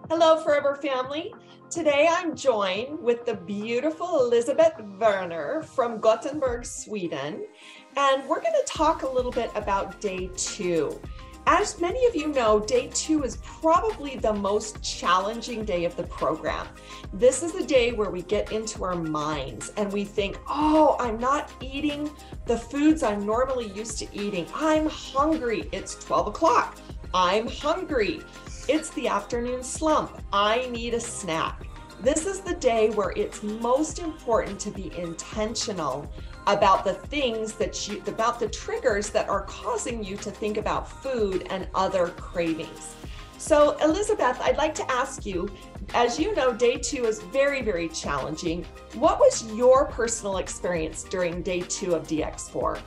Hello, Forever family. Today I'm joined with the beautiful Elizabeth Werner from Gothenburg, Sweden, and we're going to talk a little bit about day 2. As many of you know, day 2 is probably the most challenging day of the program. This is the day where we get into our minds and we think, oh, I'm not eating the foods I'm normally used to eating. I'm hungry. It's 12 o'clock. I'm hungry. It's the afternoon slump. I need a snack. This is the day where it's most important to be intentional about the things about the triggers that are causing you to think about food and other cravings. So Elizabeth, I'd like to ask you, as you know, day 2 is very, very challenging. What was your personal experience during day 2 of DX4?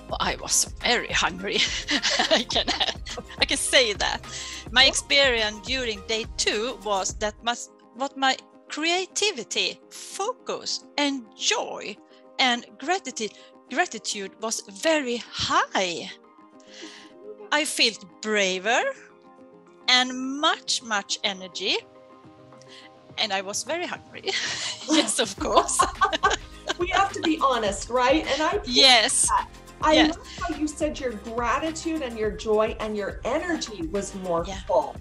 Well, I was very hungry. I can say that. My experience during day 2 was that what my creativity, focus, and joy and gratitude was very high. I felt braver and much energy, and I was very hungry. Yes, of course. We have to be honest, right? And yes. I love how you said your gratitude and your joy and your energy was more full.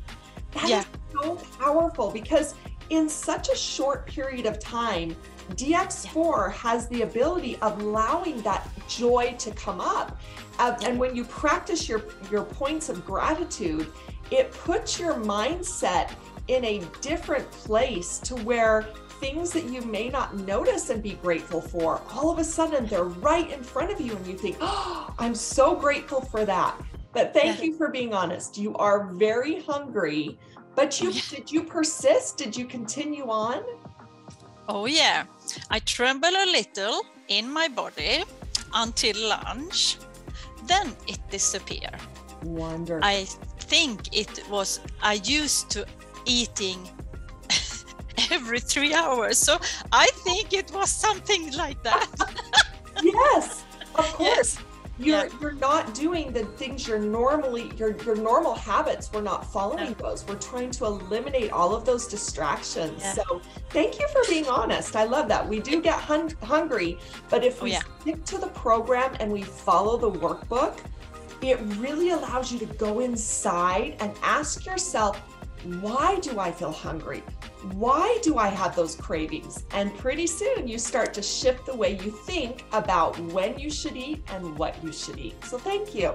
That is so powerful, because in such a short period of time, DX4 has the ability of allowing that joy to come up. And when you practice your points of gratitude, it puts your mindset in a different place to where things that you may not notice and be grateful for, all of a sudden they're right in front of you and you think, oh, I'm so grateful for that. But thank you for being honest. You are very hungry, but did you persist? Did you continue on? Oh yeah, I trembled a little in my body until lunch. Then it disappeared. Wonderful. I think I used to eating every 3 hours. So I think it was something like that. Yes, of course. You're not doing the things your normal habits. We're not following those. We're trying to eliminate all of those distractions. So thank you for being honest. I love that. We do get hungry, but if we stick to the program and we follow the workbook, it really allows you to go inside and ask yourself, why do I feel hungry? Why do I have those cravings? And pretty soon you start to shift the way you think about when you should eat and what you should eat. So thank you.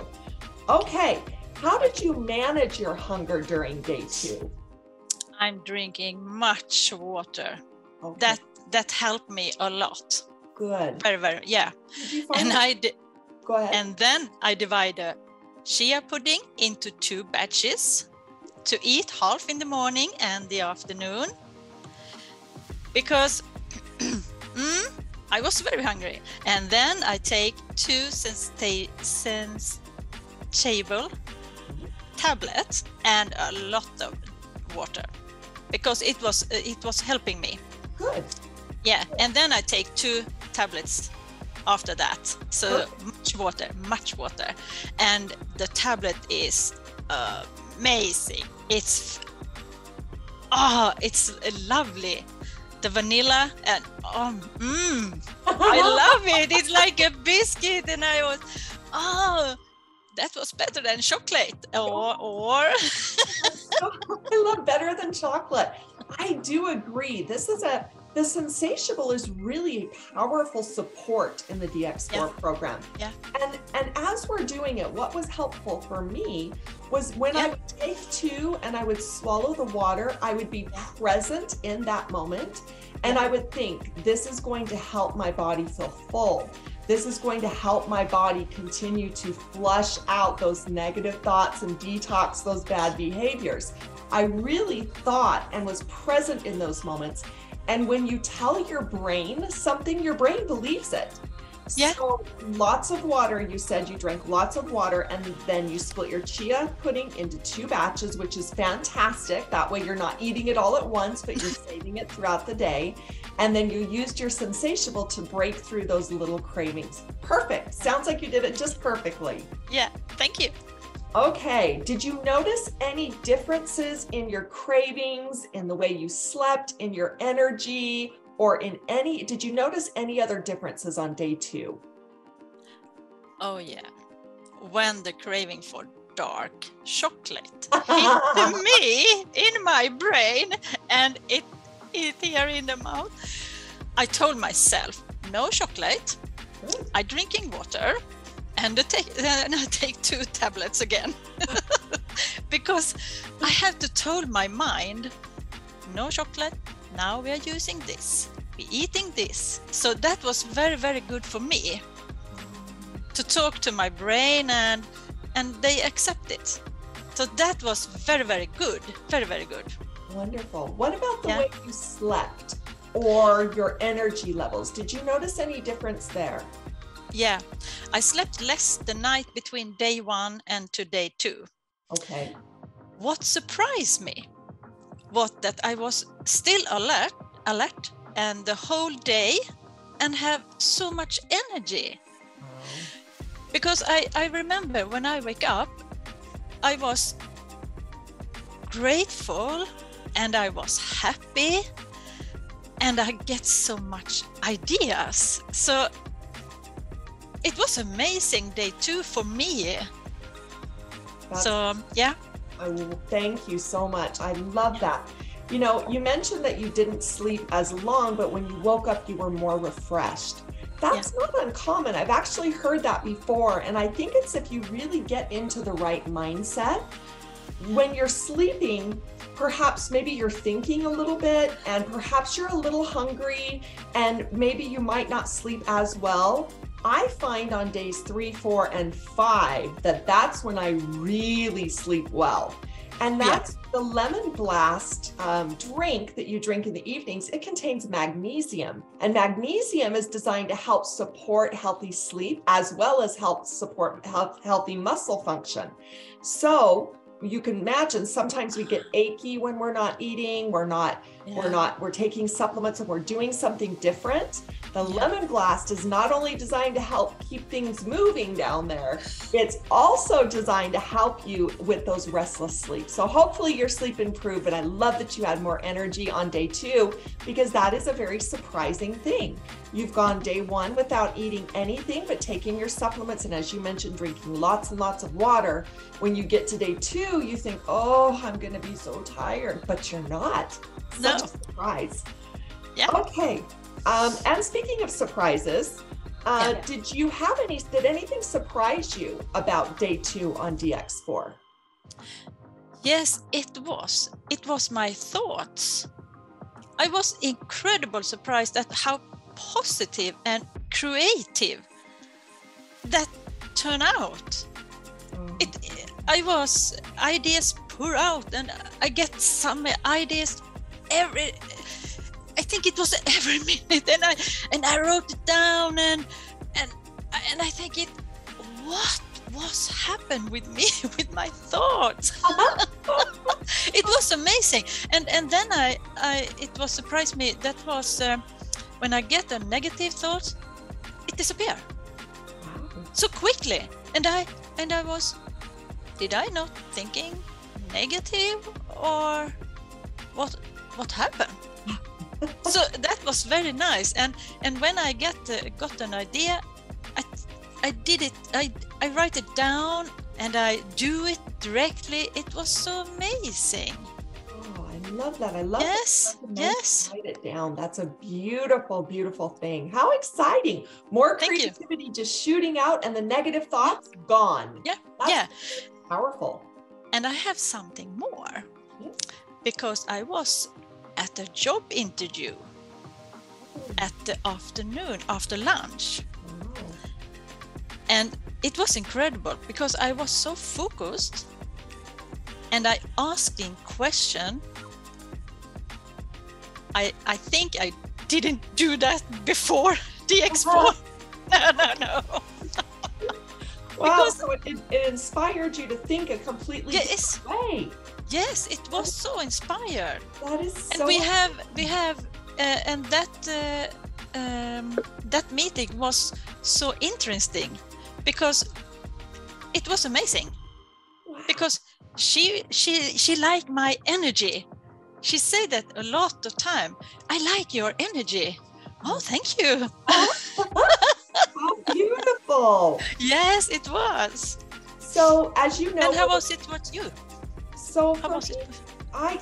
Okay, how did you manage your hunger during day 2? I'm drinking much water. Okay. That helped me a lot. Good. Very, yeah. Go ahead. And then I divide the chia pudding into 2 batches to eat half in the morning and the afternoon, because I was very hungry. And then I take 2 sensible tablets and a lot of water, because it was helping me. Good. Yeah, and then I take 2 tablets after that. So much water, and the tablet is amazing. It's lovely. The vanilla and I love it. It's like a biscuit, and that was better than chocolate or I love better than chocolate. I do agree. The Sensatiable is really a powerful support in the DX4 program. Yeah. And as we're doing it, what was helpful for me was when I would take 2 and I would swallow the water, I would be present in that moment. And I would think, this is going to help my body feel full. This is going to help my body continue to flush out those negative thoughts and detox those bad behaviors. I really thought and was present in those moments. And when you tell your brain something, your brain believes it. Yeah. So lots of water, you said you drank lots of water, and then you split your chia pudding into 2 batches, which is fantastic. That way you're not eating it all at once, but you're saving it throughout the day. And then you used your Sensatiable to break through those little cravings. Perfect. Sounds like you did it just perfectly. Yeah, thank you. Okay, did you notice any differences in your cravings, in the way you slept, in your energy, or did you notice any other differences on day 2? Oh yeah, when the craving for dark chocolate hit me in my brain and it here in the mouth, I told myself, no chocolate, I drinking water, and I take 2 tablets again. Because I have to tell my mind, no chocolate, now we are using this, we eating this. So that was very, very good for me to talk to my brain, and they accept it. So that was very, very good, very, very good. Wonderful. What about the way you slept or your energy levels? Did you notice any difference there? Yeah, I slept less the night between day 1 and to day 2. Okay. What surprised me was that I was still alert and the whole day and have so much energy. Because I remember when I wake up, I was grateful and I was happy and I get so much ideas. So it was amazing day 2 for me. Yeah. Thank you so much. I love that. You know, you mentioned that you didn't sleep as long, but when you woke up, you were more refreshed. That's not uncommon. I've actually heard that before. And I think it's if you really get into the right mindset, when you're sleeping, perhaps maybe you're thinking a little bit and perhaps you're a little hungry and maybe you might not sleep as well. I find on days 3, 4, and 5 that's when I really sleep well. And that's the lemon blast drink that you drink in the evenings. It contains magnesium, and magnesium is designed to help support healthy sleep as well as help support healthy muscle function. So you can imagine sometimes we get achy when we're not eating, we're taking supplements and we're doing something different. The lemon blast is not only designed to help keep things moving down there, it's also designed to help you with those restless sleep. So hopefully your sleep improved, and I love that you had more energy on day 2 because that is a very surprising thing. You've gone day 1 without eating anything but taking your supplements, and as you mentioned, drinking lots and lots of water. When you get to day 2, you think, oh, I'm going to be so tired, but you're not. Such a surprise. Yeah. Okay. And speaking of surprises, did anything surprise you about day 2 on DX4? Yes, it was. It was my thoughts. I was incredibly surprised at how positive and creative that turned out. Ideas pour out, and I get some ideas I think it was every minute, and I wrote it down, and I think what was happened with me with my thoughts? It was amazing, and then it was surprised me. That was when I get a negative thought, it disappear so quickly, and I was, did I not thinking negative, or what happened? So that was very nice, and when I got an idea, I did it. I write it down and I do it directly. It was so amazing. Oh, I love that. I love yes, that. yes. Write it down. That's a beautiful, beautiful thing. How exciting! More creativity just shooting out, and the negative thoughts gone. Yeah, That's powerful. And I have something more, because I was at a job interview at the afternoon after lunch. And it was incredible because I was so focused and I asking question. I think I didn't do that before DX4. No. Wow, so it inspired you to think a completely different way. Yes, it was so inspired. That is so. And we have, and that meeting was so interesting because it was amazing. because she liked my energy. She said that a lot of time. I like your energy. Oh, thank you. How beautiful. Yes, it was. So as you know, and how was it with you? So for me,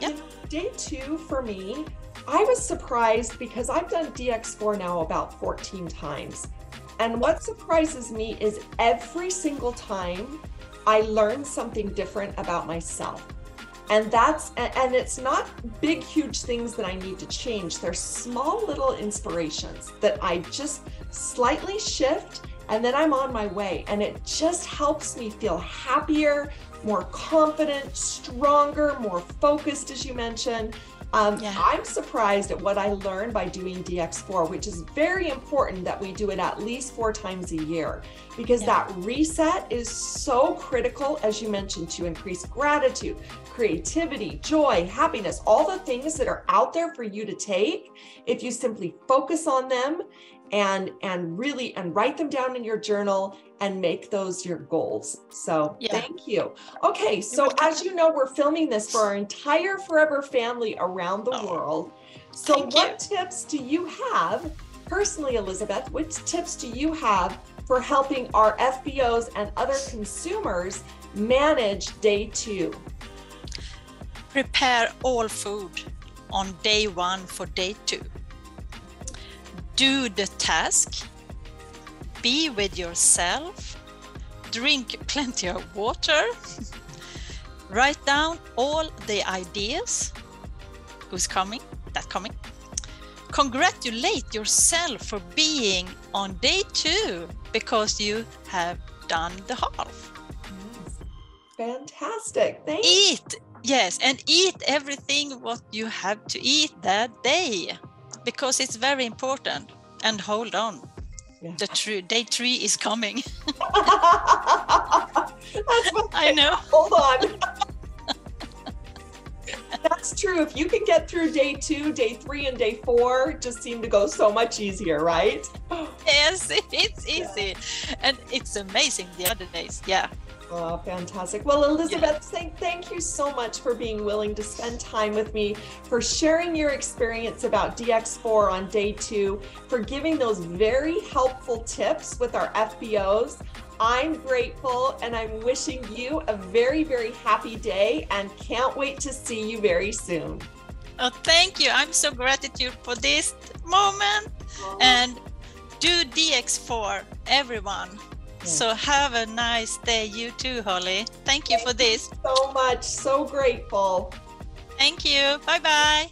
you know, day 2 for me, I was surprised because I've done DX4 now about 14 times. And what surprises me is every single time I learn something different about myself. And it's not big, huge things that I need to change. They're small little inspirations that I just slightly shift, and then I'm on my way. And it just helps me feel happier, more confident, stronger, more focused, as you mentioned. I'm surprised at what I learned by doing DX4, which is very important that we do it at least 4 times a year, because that reset is so critical, as you mentioned, to increase gratitude, creativity, joy, happiness, all the things that are out there for you to take. If you simply focus on them and write them down in your journal and make those your goals. So thank you. Okay, so as you know, we're filming this for our entire Forever family around the world. So what tips do you have, personally, Elizabeth, which tips do you have for helping our FBOs and other consumers manage day 2? Prepare all food on day 1 for day 2. Do the task, be with yourself, drink plenty of water, write down all the ideas, who's coming, that coming. Congratulate yourself for being on day 2 because you have done the half. Fantastic, thank you. Eat, yes, and eat everything what you have to eat that day, because it's very important. And hold on, day 3 is coming. I know. Hold on. That's true. If you can get through day 2, day 3, and day 4, just seem to go so much easier, right? Yes, it's easy, and it's amazing the other days. Oh, fantastic. Well, Elizabeth, thank you so much for being willing to spend time with me, for sharing your experience about DX4 on day 2, for giving those very helpful tips with our FBOs. I'm grateful, and I'm wishing you a very, very happy day, and can't wait to see you very soon. Oh, thank you. I'm so grateful for this moment. And do DX4, everyone. So have a nice day, you too, Holly. Thank you for this. So much. So grateful. Thank you. Bye-bye.